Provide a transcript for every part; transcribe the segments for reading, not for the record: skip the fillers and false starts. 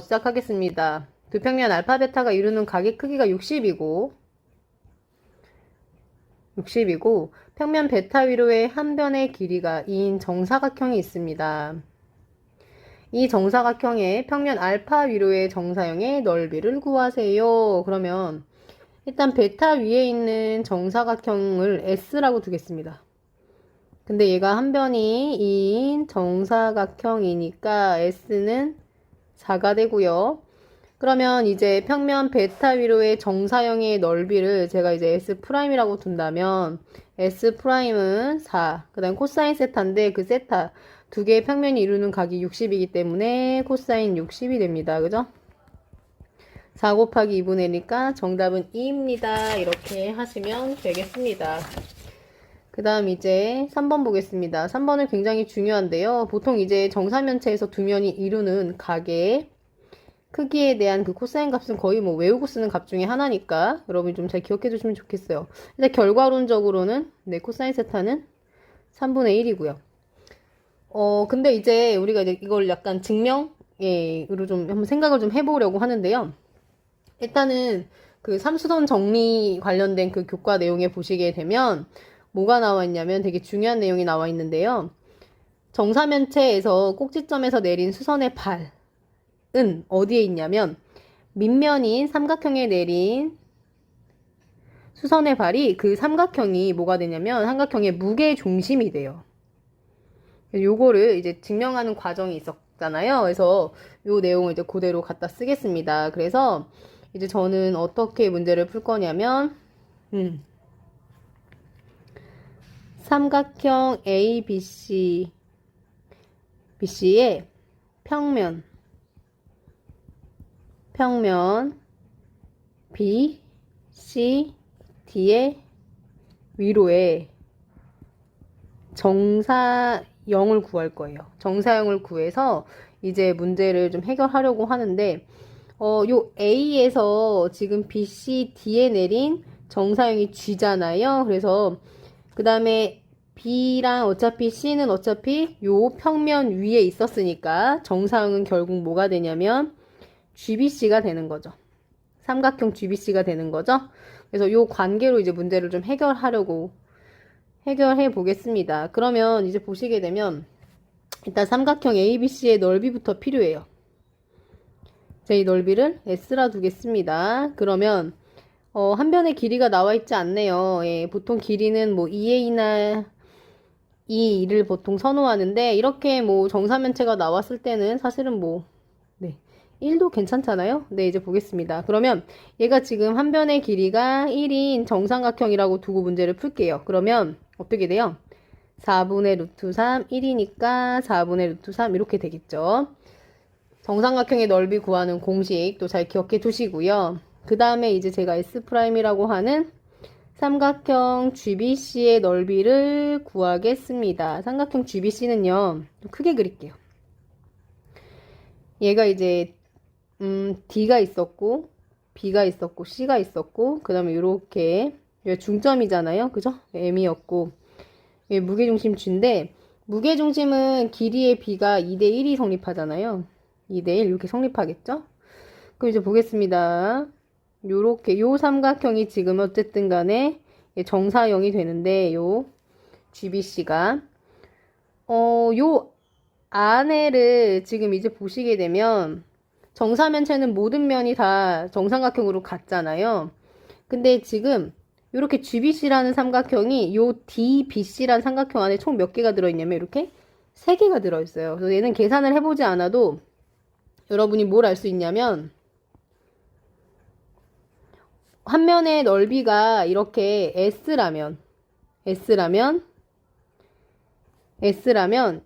시작하겠습니다. 두 평면 알파 베타가 이루는 각의 크기가 60이고 평면 베타 위로의 한 변의 길이가 2인 정사각형이 있습니다. 이 정사각형의 평면 알파 위로의 정사형의 넓이를 구하세요. 그러면 일단 베타 위에 있는 정사각형을 S라고 두겠습니다. 근데 얘가 한 변이 2인 정사각형이니까 S는 4가 되고요. 그러면 이제 평면 베타 위로의 정사형의 넓이를 제가 이제 S'이라고 둔다면 S'은 4, 그 다음 코사인 세타인데 그 세타 두 개의 평면이 이루는 각이 60이기 때문에 코사인 60이 됩니다. 그죠? 4 곱하기 2분의 1이니까 정답은 2입니다. 이렇게 하시면 되겠습니다. 그 다음 이제 3번 보겠습니다. 3번은 굉장히 중요한데요. 보통 이제 정사면체에서 두 면이 이루는 각의 크기에 대한 그 코사인 값은 거의 뭐 외우고 쓰는 값 중에 하나니까 여러분이 좀 잘 기억해 두시면 좋겠어요. 근데 결과론적으로는 네, 코사인 세타는 3분의 1이고요. 근데 이제 우리가 이제 이걸 약간 증명으로 좀 한번 생각을 좀 해보려고 하는데요. 일단은 그 삼수선 정리 관련된 그 교과 내용에 보시게 되면 뭐가 나와 있냐면 되게 중요한 내용이 나와 있는데요. 정사면체에서 꼭지점에서 내린 수선의 발은 어디에 있냐면 밑면인 삼각형에 내린 수선의 발이 그 삼각형이 뭐가 되냐면 삼각형의 무게 중심이 돼요. 요거를 이제 증명하는 과정이 있었잖아요. 그래서 요 내용을 이제 그대로 갖다 쓰겠습니다. 그래서 이제 저는 어떻게 문제를 풀 거냐면 삼각형 BC의 평면 B, C, D의 위로에 정사형을 구할 거예요. 정사형을 구해서 이제 문제를 좀 해결하려고 하는데 요 A에서 지금 B, C, D에 내린 정사형이 G잖아요. 그래서 그 다음에 B랑 어차피 C는 어차피 요 평면 위에 있었으니까 정사형은 결국 뭐가 되냐면 GBC가 되는 거죠. 삼각형 GBC가 되는 거죠. 그래서 요 관계로 이제 문제를 좀 해결해 보겠습니다. 그러면 이제 보시게 되면 일단 삼각형 ABC의 넓이부터 필요해요. 이 넓이를 S라 두겠습니다. 그러면 한 변의 길이가 나와 있지 않네요. 예, 보통 길이는 뭐 2A나 2를 보통 선호하는데 이렇게 뭐 정사면체가 나왔을 때는 사실은 뭐 1도 괜찮잖아요. 네, 이제 보겠습니다. 그러면 얘가 지금 한 변의 길이가 1인 정삼각형이라고 두고 문제를 풀게요. 그러면 어떻게 돼요? 4분의 루트 3, 1이니까 4분의 루트 3 이렇게 되겠죠. 정삼각형의 넓이 구하는 공식도 잘 기억해 두시고요. 그 다음에 이제 제가 S'이라고 하는 삼각형 GBC의 넓이를 구하겠습니다. 삼각형 GBC는요, 좀 크게 그릴게요. 얘가 이제 D가 있었고 B가 있었고 C가 있었고 그 다음에 이렇게 중점이잖아요. 그죠? M이었고 무게중심 G인데 무게중심은 길이의 B가 2대1이 성립하잖아요. 2대1 이렇게 성립하겠죠? 그럼 이제 보겠습니다. 요렇게 요 삼각형이 지금 어쨌든 간에 정사형이 되는데 요 GBC가 요 안에를 지금 이제 보시게 되면 정사면체는 모든 면이 다 정삼각형으로 같잖아요. 근데 지금 이렇게 GBC라는 삼각형이 요 DBC라는 삼각형 안에 총 몇 개가 들어있냐면 이렇게 3개가 들어있어요. 그래서 얘는 계산을 해보지 않아도 여러분이 뭘 알 수 있냐면 한 면의 넓이가 이렇게 S라면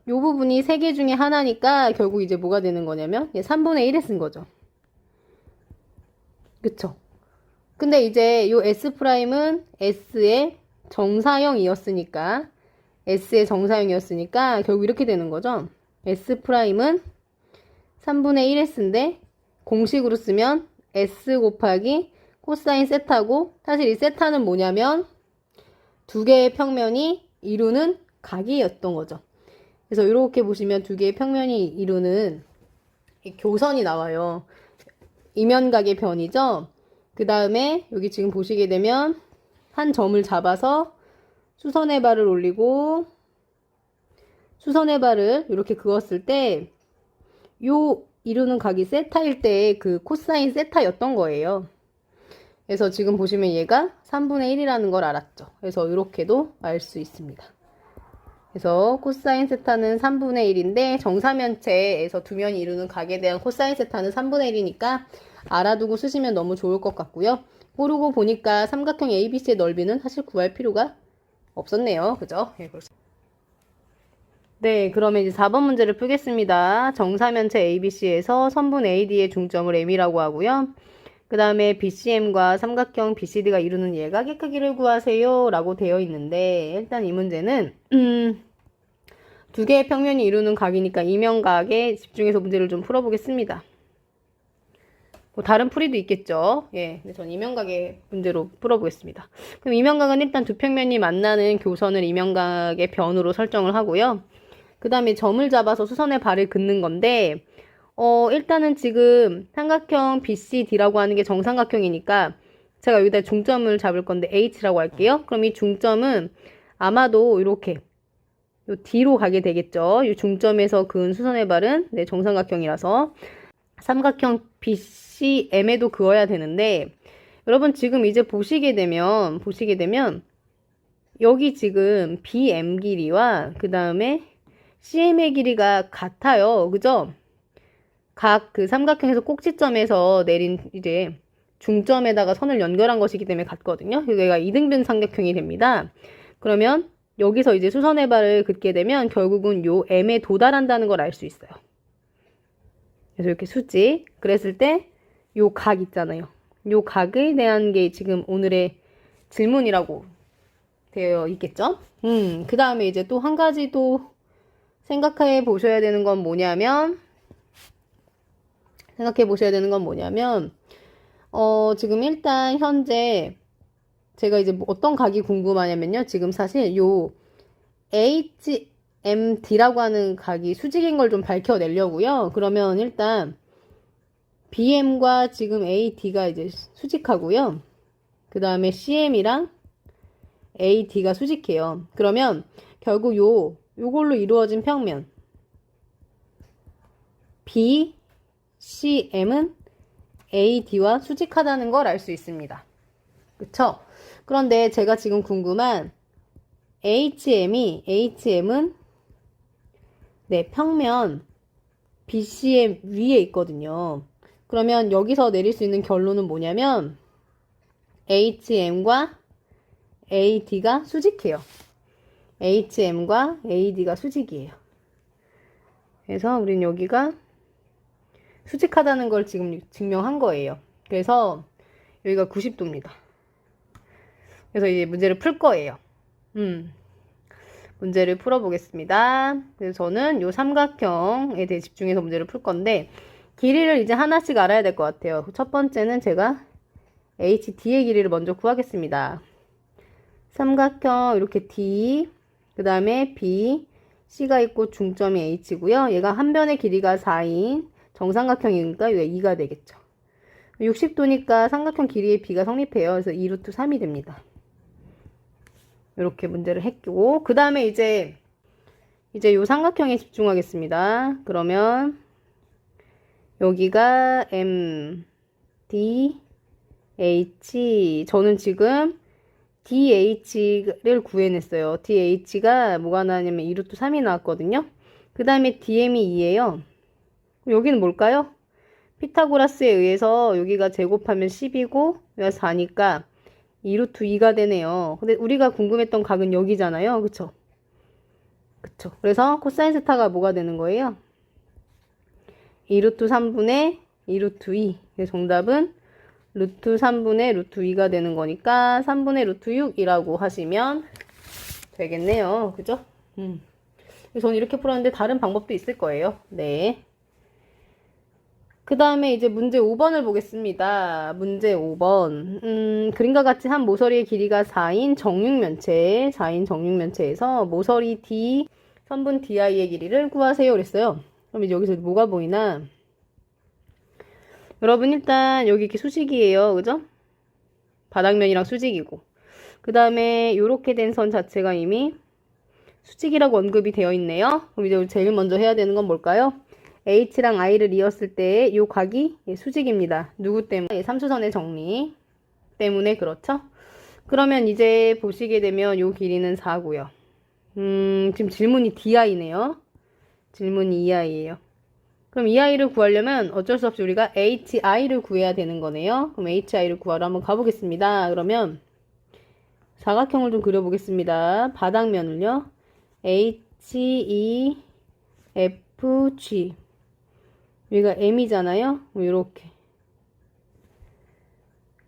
요 부분이 3개 중에 하나니까 결국 이제 뭐가 되는 거냐면 3분의 1에 쓴 거죠. 그쵸? 근데 이제 요 S'은 S의 정사형이었으니까 결국 이렇게 되는 거죠. S'은 3분의 1S인데 공식으로 쓰면 S 곱하기 코사인 세타고 사실 이 세타는 뭐냐면 두 개의 평면이 이루는 각이었던 거죠. 그래서 이렇게 보시면 두 개의 평면이 이루는 이 교선이 나와요. 이면각의 변이죠. 그 다음에 여기 지금 보시게 되면 한 점을 잡아서 수선의 발을 올리고 수선의 발을 이렇게 그었을 때 요 이루는 각이 세타일 때 그 코사인 세타였던 거예요. 그래서 지금 보시면 얘가 3분의 1이라는 걸 알았죠. 그래서 이렇게도 알 수 있습니다. 그래서 코사인 세타는 3분의 1인데 정사면체에서 두 면이 이루는 각에 대한 코사인 세타는 3분의 1이니까 알아두고 쓰시면 너무 좋을 것 같고요. 모르고 보니까 삼각형 ABC의 넓이는 사실 구할 필요가 없었네요. 그죠? 네, 그러면 이제 4번 문제를 풀겠습니다. 정사면체 ABC에서 선분 AD의 중점을 M이라고 하고요. 그 다음에 BCM과 삼각형 BCD가 이루는 예각의 크기를 구하세요 라고 되어 있는데 일단 이 문제는 두 개의 평면이 이루는 각이니까 이면각에 집중해서 문제를 좀 풀어보겠습니다. 뭐 다른 풀이도 있겠죠. 예, 근데 전 이면각의 문제로 풀어보겠습니다. 그럼 이면각은 일단 두 평면이 만나는 교선을 이면각의 변으로 설정을 하고요. 그 다음에 점을 잡아서 수선의 발을 긋는 건데 일단은 지금 삼각형 BCD라고 하는 게 정삼각형이니까 제가 여기다 중점을 잡을 건데 H라고 할게요. 그럼 이 중점은 아마도 이렇게 요 D로 가게 되겠죠. 이 중점에서 그은 수선의 발은 네, 정삼각형이라서 삼각형 BCM에도 그어야 되는데 여러분 지금 이제 보시게 되면 여기 지금 BM 길이와 그 다음에 CM의 길이가 같아요. 그죠? 각 그 삼각형에서 꼭지점에서 내린 이제 중점에다가 선을 연결한 것이기 때문에 같거든요. 얘가 이등변 삼각형이 됩니다. 그러면 여기서 이제 수선의 발을 긋게 되면 결국은 요 M에 도달한다는 걸 알 수 있어요. 그래서 이렇게 수직. 그랬을 때 요 각 있잖아요. 요 각에 대한 게 지금 오늘의 질문이라고 되어 있겠죠? 그 다음에 이제 또 한 가지 또 생각해 보셔야 되는 건 뭐냐면 지금 일단 현재 제가 이제 뭐 어떤 각이 궁금하냐면요. 지금 사실 요 HMD라고 하는 각이 수직인 걸 좀 밝혀내려고요. 그러면 일단 BM과 지금 AD가 이제 수직하고요. 그 다음에 CM이랑 AD가 수직해요. 그러면 결국 요걸로 이루어진 평면 BCM은 AD와 수직하다는 걸 알 수 있습니다. 그쵸? 그런데 제가 지금 궁금한 HM은 네, 평면 BCM 위에 있거든요. 그러면 여기서 내릴 수 있는 결론은 뭐냐면 HM과 AD가 수직해요. HM과 AD가 수직이에요. 그래서 우린 여기가 수직하다는 걸 지금 증명한 거예요. 그래서 여기가 90도입니다. 그래서 이제 문제를 풀 거예요. 문제를 풀어보겠습니다. 그래서 저는 요 삼각형에 대해 집중해서 문제를 풀 건데 길이를 이제 하나씩 알아야 될 것 같아요. 첫 번째는 제가 HD의 길이를 먼저 구하겠습니다. 삼각형 이렇게 D, 그 다음에 B, C가 있고 중점이 H고요. 얘가 한 변의 길이가 4인 정삼각형이니까 이게 2가 되겠죠. 60도니까 삼각형 길이의 B가 성립해요. 그래서 2루트 3이 됩니다. 이렇게 문제를 했고 그 다음에 이제 요 삼각형에 집중하겠습니다. 그러면 여기가 M, D, H. 저는 지금 DH를 구해냈어요. DH가 뭐가 나왔냐면 2루트 3이 나왔거든요. 그 다음에 DM이 2예요. 여기는 뭘까요? 피타고라스에 의해서 여기가 제곱하면 10이고 여기가 4니까 2루트 2가 되네요. 근데 우리가 궁금했던 각은 여기잖아요. 그쵸? 그래서 코사인 세타가 뭐가 되는 거예요? 2루트 3분의 2루트 2. 정답은 루트 3분의 루트 2가 되는 거니까 3분의 루트 6이라고 하시면 되겠네요. 그죠? 저는 이렇게 풀었는데 다른 방법도 있을 거예요. 네. 그 다음에 이제 문제 5번을 보겠습니다. 문제 5번. 그림과 같이 한 모서리의 길이가 4인 정육면체에서 모서리 D, 선분 DI의 길이를 구하세요. 그랬어요. 그럼 이제 여기서 뭐가 보이나? 여러분 일단 여기 이렇게 수직이에요. 그죠? 바닥면이랑 수직이고. 그 다음에 요렇게 된 선 자체가 이미 수직이라고 언급이 되어 있네요. 그럼 이제 제일 먼저 해야 되는 건 뭘까요? H랑 I를 이었을 때 요 각이 수직입니다. 누구 때문에? 삼수선의 정리 때문에 그렇죠? 그러면 이제 보시게 되면 요 길이는 4고요. 지금 질문이 DI네요. 질문이 EI예요. 그럼 EI를 구하려면 어쩔 수 없이 우리가 HI를 구해야 되는 거네요. 그럼 HI를 구하러 한번 가보겠습니다. 그러면 사각형을 좀 그려보겠습니다. 바닥면을요. HE, FG. 여기가 M이잖아요. 이렇게.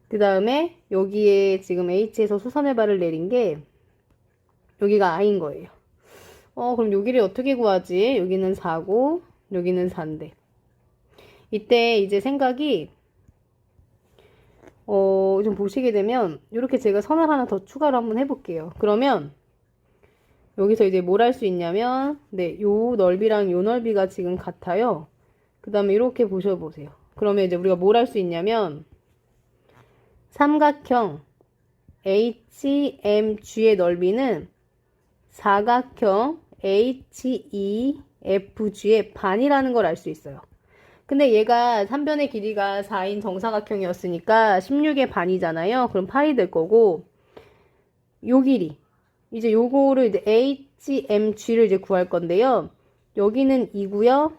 그 다음에 여기에 지금 H에서 수선의 발을 내린 게 여기가 I인 거예요. 그럼 여기를 어떻게 구하지? 여기는 4고 여기는 4인데. 이때 이제 생각이 좀 보시게 되면 이렇게 제가 선을 하나 더 추가로 한번 해볼게요. 그러면 여기서 이제 뭘 할 수 있냐면 네, 요 넓이랑 요 넓이가 지금 같아요. 그 다음에 이렇게 보셔보세요. 그러면 이제 우리가 뭘 할 수 있냐면 삼각형 HMG의 넓이는 사각형 HEFG의 반이라는 걸 알 수 있어요. 근데 얘가 3변의 길이가 4인 정사각형이었으니까 16의 반이잖아요. 그럼 파이 될 거고 요 길이 이제 요거를 이제 HMG를 이제 구할 건데요. 여기는 2고요.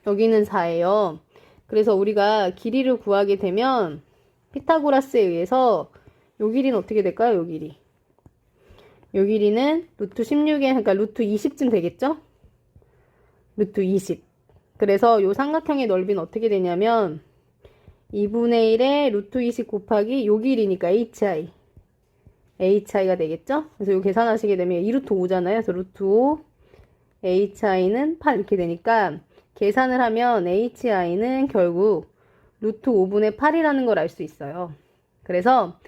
여기는 4예요. 그래서 우리가 길이를 구하게 되면 피타고라스에 의해서 요 길이는 어떻게 될까요? 요 길이. 요 길이는 루트 16에 그러니까 루트 20쯤 되겠죠? 루트 20. 그래서 요 삼각형의 넓이는 어떻게 되냐면 2분의 1에 루트 20 곱하기 요 길이니까 HI가 되겠죠? 그래서 요 계산하시게 되면 2루트 5잖아요. 그래서 루트 5 HI는 8 이렇게 되니까 계산을 하면 HI는 결국 루트 5분의 8이라는 걸 알 수 있어요. 그래서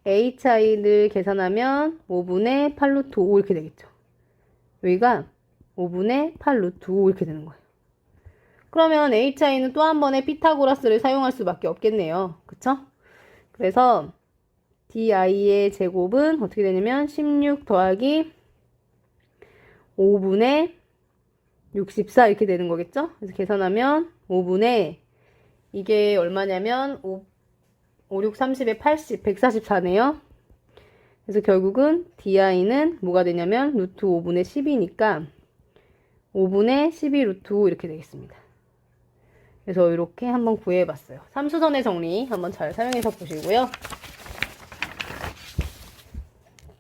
HI를 계산하면 5분의 8 루트 5 이렇게 되겠죠. 여기가 5분의 8 루트 5 이렇게 되는 거예요. 그러면 HI는 또 한 번의 피타고라스를 사용할 수밖에 없겠네요. 그쵸? 그래서 DI의 제곱은 어떻게 되냐면 16 더하기 5분의 64 이렇게 되는 거겠죠? 그래서 계산하면 5분의 이게 얼마냐면 5, 6, 30에 80, 144네요. 그래서 결국은 DI는 뭐가 되냐면 루트 5분의 10이니까 5분의 12 루트 5 이렇게 되겠습니다. 그래서 이렇게 한번 구해봤어요. 삼수선의 정리 한번 잘 사용해서 보시고요.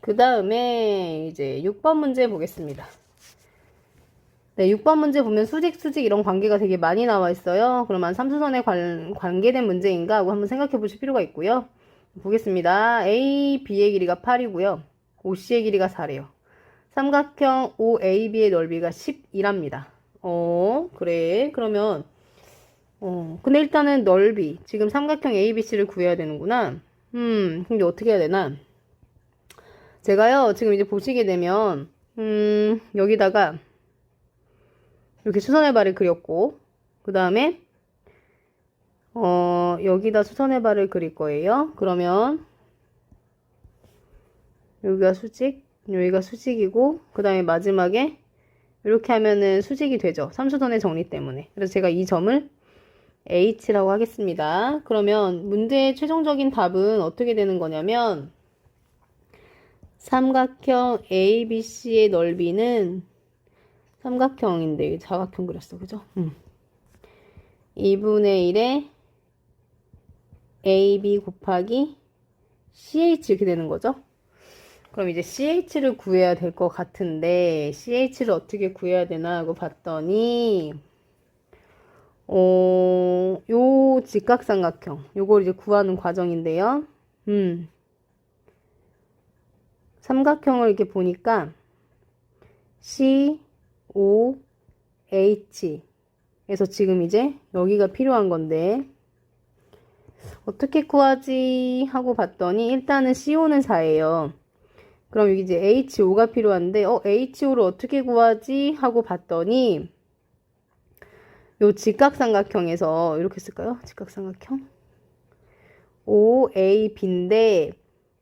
그 다음에 이제 6번 문제 보겠습니다. 네, 6번 문제 보면 수직 이런 관계가 되게 많이 나와 있어요. 그러면 삼수선에 관계된 문제인가 하고 한번 생각해 보실 필요가 있고요. 보겠습니다. A, B의 길이가 8이고요. OC의 길이가 4래요. 삼각형 OAB의 넓이가 10이랍니다. 그래. 그러면 근데 일단은 넓이 지금 삼각형 ABC를 구해야 되는구나. 근데 어떻게 해야 되나? 제가요 지금 이제 보시게 되면 여기다가 이렇게 수선의 발을 그렸고 그 다음에 여기다 수선의 발을 그릴 거예요. 그러면 여기가 수직, 여기가 수직이고 그 다음에 마지막에 이렇게 하면은 수직이 되죠. 삼수선의 정리 때문에. 그래서 제가 이 점을 H라고 하겠습니다. 그러면 문제의 최종적인 답은 어떻게 되는 거냐면 삼각형 ABC의 넓이는 삼각형인데 사각형 그렸어. 그죠? 2분의 1에 AB 곱하기 CH 이렇게 되는 거죠. 그럼 이제 CH를 구해야 될 것 같은데 CH를 어떻게 구해야 되나 하고 봤더니 요 직각삼각형 요걸 이제 구하는 과정인데요. 삼각형을 이렇게 보니까 C, O, H 에서 지금 이제 여기가 필요한 건데 어떻게 구하지 하고 봤더니 일단은 CO는 4예요. 그럼 여기 이제 HO가 필요한데 HO를 어떻게 구하지 하고 봤더니 요 직각삼각형에서 이렇게 쓸까요? 직각삼각형 OAB인데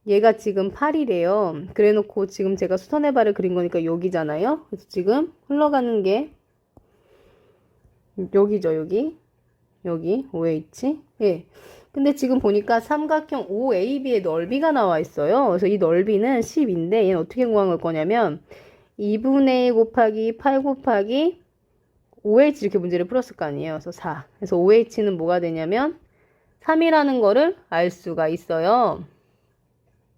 얘가 지금 8이래요. 그래놓고 지금 제가 수선의 발을 그린 거니까 여기잖아요. 그래서 지금 흘러가는 게 여기죠. 여기 OH. 예. 근데 지금 보니까 삼각형 OAB의 넓이가 나와 있어요. 그래서 이 넓이는 10인데 얘는 어떻게 구할 거냐면 2분의 1 곱하기 8 곱하기 OH 이렇게 문제를 풀었을 거 아니에요. 그래서 4. 그래서 OH는 뭐가 되냐면 3이라는 거를 알 수가 있어요.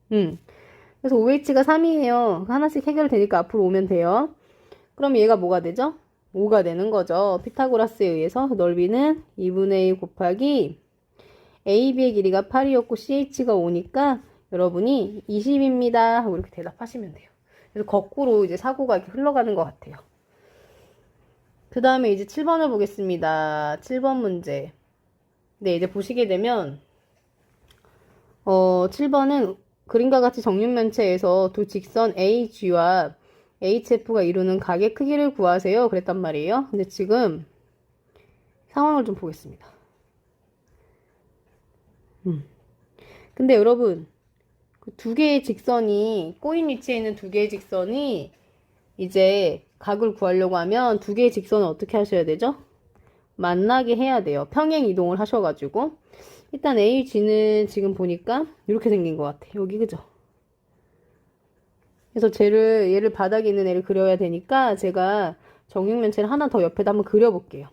그래서 OH가 3이에요. 하나씩 해결되니까 앞으로 오면 돼요. 그럼 얘가 뭐가 되죠? 5가 되는 거죠. 피타고라스에 의해서 넓이는 2분의 1 곱하기 AB의 길이가 8이었고 CH가 5니까 여러분이 20입니다 하고 이렇게 대답하시면 돼요. 그래서 거꾸로 이제 사고가 이렇게 흘러가는 것 같아요. 그 다음에 이제 7번을 보겠습니다. 7번 문제. 네, 이제 보시게 되면 7번은 그림과 같이 정육면체에서 두 직선 AG와 HF가 이루는 각의 크기를 구하세요. 그랬단 말이에요. 근데 지금 상황을 좀 보겠습니다. 근데 여러분, 그 두 개의 직선이, 꼬인 위치에 있는 두 개의 직선이 이제 각을 구하려고 하면 두 개의 직선을 어떻게 하셔야 되죠? 만나게 해야 돼요. 평행 이동을 하셔가지고. 일단 AG는 지금 보니까 이렇게 생긴 것 같아. 여기, 그죠? 그래서 얘를 바닥에 있는 애를 그려야 되니까 제가 정육면체를 하나 더 옆에다 한번 그려볼게요.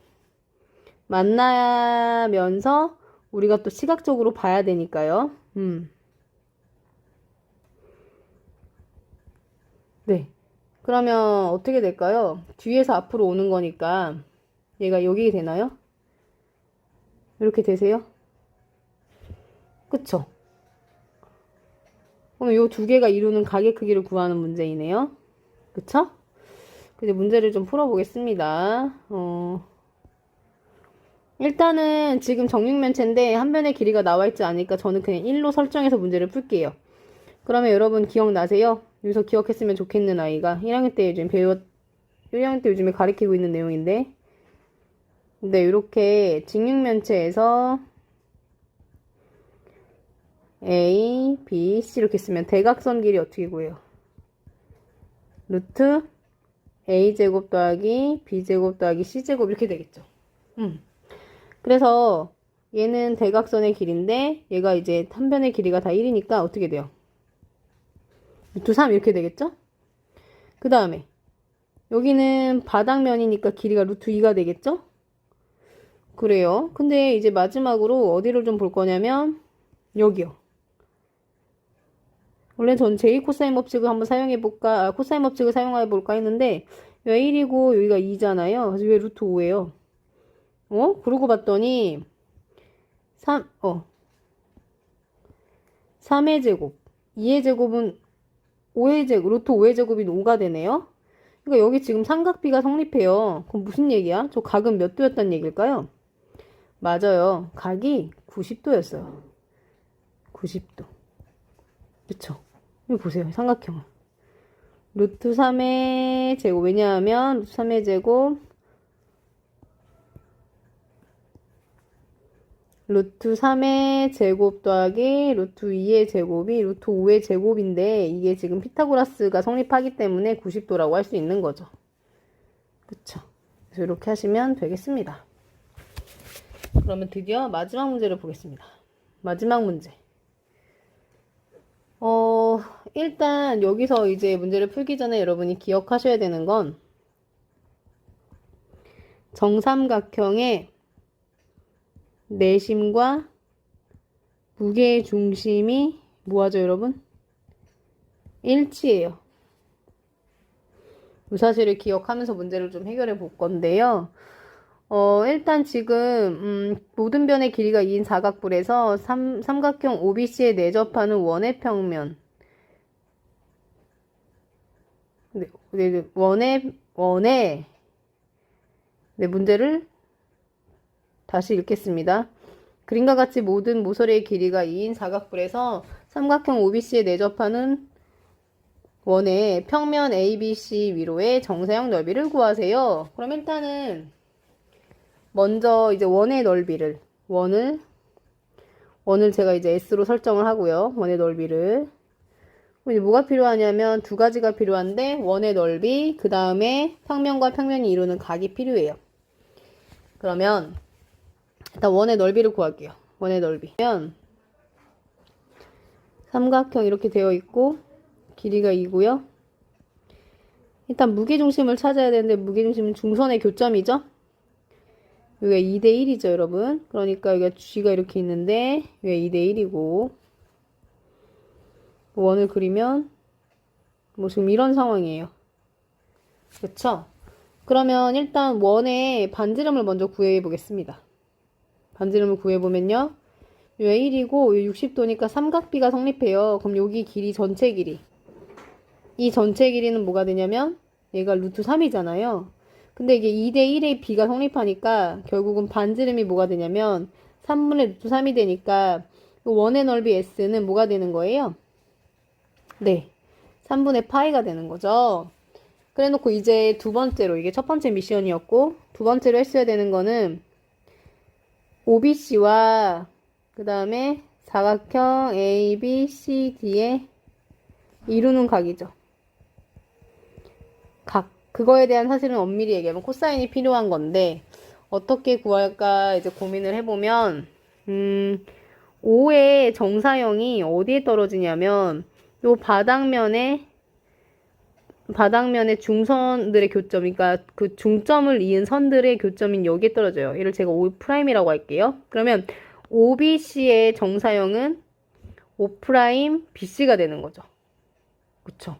만나면서 우리가 또 시각적으로 봐야 되니까요. 네. 그러면 어떻게 될까요? 뒤에서 앞으로 오는 거니까 얘가 여기 되나요? 이렇게 되세요? 그쵸? 그럼 요 두 개가 이루는 각의 크기를 구하는 문제이네요. 그쵸? 근데 문제를 좀 풀어보겠습니다. 일단은 지금 정육면체인데 한 변의 길이가 나와 있지 않으니까 저는 그냥 1로 설정해서 문제를 풀게요. 그러면 여러분 기억나세요? 여기서 기억했으면 좋겠는 아이가 1학년 때 요즘 1학년 때 요즘에 가르치고 있는 내용인데 네, 이렇게 직육면체에서 A, B, C 이렇게 쓰면 대각선 길이 어떻게 구해요? 루트 A제곱 더하기 B제곱 더하기 C제곱 이렇게 되겠죠. 그래서 얘는 대각선의 길인데 얘가 이제 한 변의 길이가 다 1이니까 어떻게 돼요? 루트 3 이렇게 되겠죠? 그 다음에 여기는 바닥면이니까 길이가 루트 2가 되겠죠? 그래요. 근데 이제 마지막으로 어디를 좀 볼 거냐면 여기요. 원래 전 제2 코사인 법칙을 한번 사용해볼까, 코사인 법칙을 사용해볼까 했는데 왜 1이고 여기가 2잖아요. 그래서 왜 루트 5예요? 그러고 봤더니 3의 제곱, 2의 제곱은 5의 제곱, 루트 5의 제곱이 5가 되네요. 그러니까 여기 지금 삼각비가 성립해요. 그럼 무슨 얘기야? 저 각은 몇 도였단 얘기일까요? 맞아요. 각이 90도였어요. 90도. 그쵸? 여기 보세요. 삼각형을. 루트 3의 제곱. 왜냐하면 루트 3의 제곱 루트 3의 제곱 더하기 루트 2의 제곱이 루트 5의 제곱인데 이게 지금 피타고라스가 성립하기 때문에 90도라고 할 수 있는 거죠. 그쵸? 그래서 이렇게 하시면 되겠습니다. 그러면 드디어 마지막 문제를 보겠습니다. 마지막 문제. 일단 여기서 이제 문제를 풀기 전에 여러분이 기억하셔야 되는 건 정삼각형의 내심과 무게의 중심이 뭐하죠, 여러분? 일치해요. 이 사실을 기억하면서 문제를 좀 해결해 볼 건데요. 일단 지금 모든 변의 길이가 2인 사각뿔에서 삼각형 OBC에 내접하는 원의 평면 원의 문제를 다시 읽겠습니다. 그림과 같이 모든 모서리의 길이가 2인 사각뿔에서 삼각형 OBC에 내접하는 원의 평면 ABC 위로의 정사형 넓이를 구하세요. 그럼 일단은 먼저 이제 원의 넓이를, 원을 제가 이제 S로 설정을 하고요. 원의 넓이를. 이제 뭐가 필요하냐면 두 가지가 필요한데, 원의 넓이, 그 다음에 평면과 평면이 이루는 각이 필요해요. 그러면 일단 원의 넓이를 구할게요. 원의 넓이면 삼각형 이렇게 되어 있고 길이가 2고요. 일단 무게중심을 찾아야 되는데 무게중심은 중선의 교점이죠. 여기가 2대1이죠, 여러분. 그러니까 여기가 G가 이렇게 있는데 여기가 2대1이고 원을 그리면 뭐 지금 이런 상황이에요. 그렇죠? 그러면 일단 원의 반지름을 먼저 구해 보겠습니다. 반지름을 구해 보면요. 여기 1이고 60도니까 삼각비가 성립해요. 그럼 여기 길이 전체 길이. 이 전체 길이는 뭐가 되냐면 얘가 루트 3이잖아요. 근데 이게 2대1의 비가 성립하니까 결국은 반지름이 뭐가 되냐면 3분의 루트 3이 되니까 원의 넓이 S는 뭐가 되는 거예요? 네. 3분의 파이가 되는 거죠. 그래 놓고 이제 두 번째로, 이게 첫 번째 미션이었고, 두 번째로 했어야 되는 거는 OBC와 그 다음에 사각형 ABCD에 이루는 각이죠. 각. 그거에 대한 사실은 엄밀히 얘기하면 코사인이 필요한 건데, 어떻게 구할까 이제 고민을 해보면, O의 정사형이 어디에 떨어지냐면, 요 바닥면에 중선들의 교점, 그러니까 그 중점을 이은 선들의 교점인 여기에 떨어져요. 얘를 제가 O'이라고 할게요. 그러면 OBC의 정사형은 O'BC가 되는 거죠. 그쵸?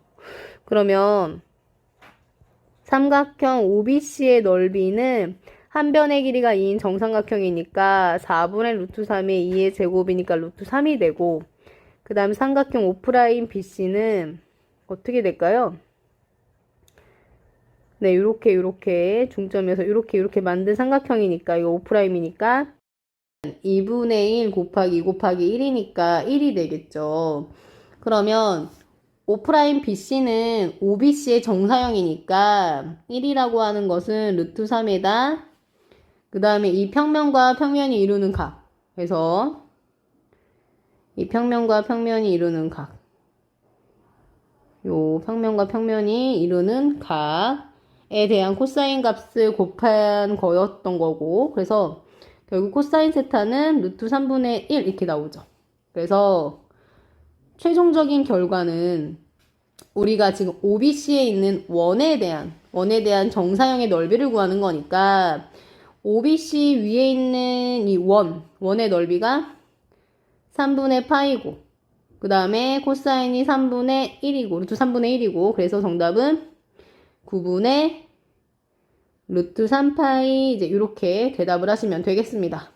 그러면 삼각형 OBC의 넓이는 한 변의 길이가 2인 정삼각형이니까 4분의 루트 3의 2의 제곱이니까 루트 3이 되고, 그 다음 삼각형 O'BC는 어떻게 될까요? 네, 요렇게 중점에서 요렇게 만든 삼각형이니까 이거 O'이니까 2분의 1 곱하기 2 곱하기 1이니까 1이 되겠죠. 그러면 O'BC는 OBC의 정사형이니까 1이라고 하는 것은 루트 3에다 그 다음에 이 평면과 평면이 이루는 각. 그래서 이 평면과 평면이 이루는 각. 요 평면과 평면이 이루는 각에 대한 코사인 값을 곱한 거였던 거고, 그래서 결국 코사인 세타는 루트 3분의 1 이렇게 나오죠. 그래서 최종적인 결과는 우리가 지금 OBC에 있는 원에 대한 정사형의 넓이를 구하는 거니까 OBC 위에 있는 이 원의 넓이가 3분의 파이고, 그 다음에 코사인이 3분의 1이고, 루트 3분의 1이고, 그래서 정답은 9분의 루트 3파이, 이제 이렇게 대답을 하시면 되겠습니다.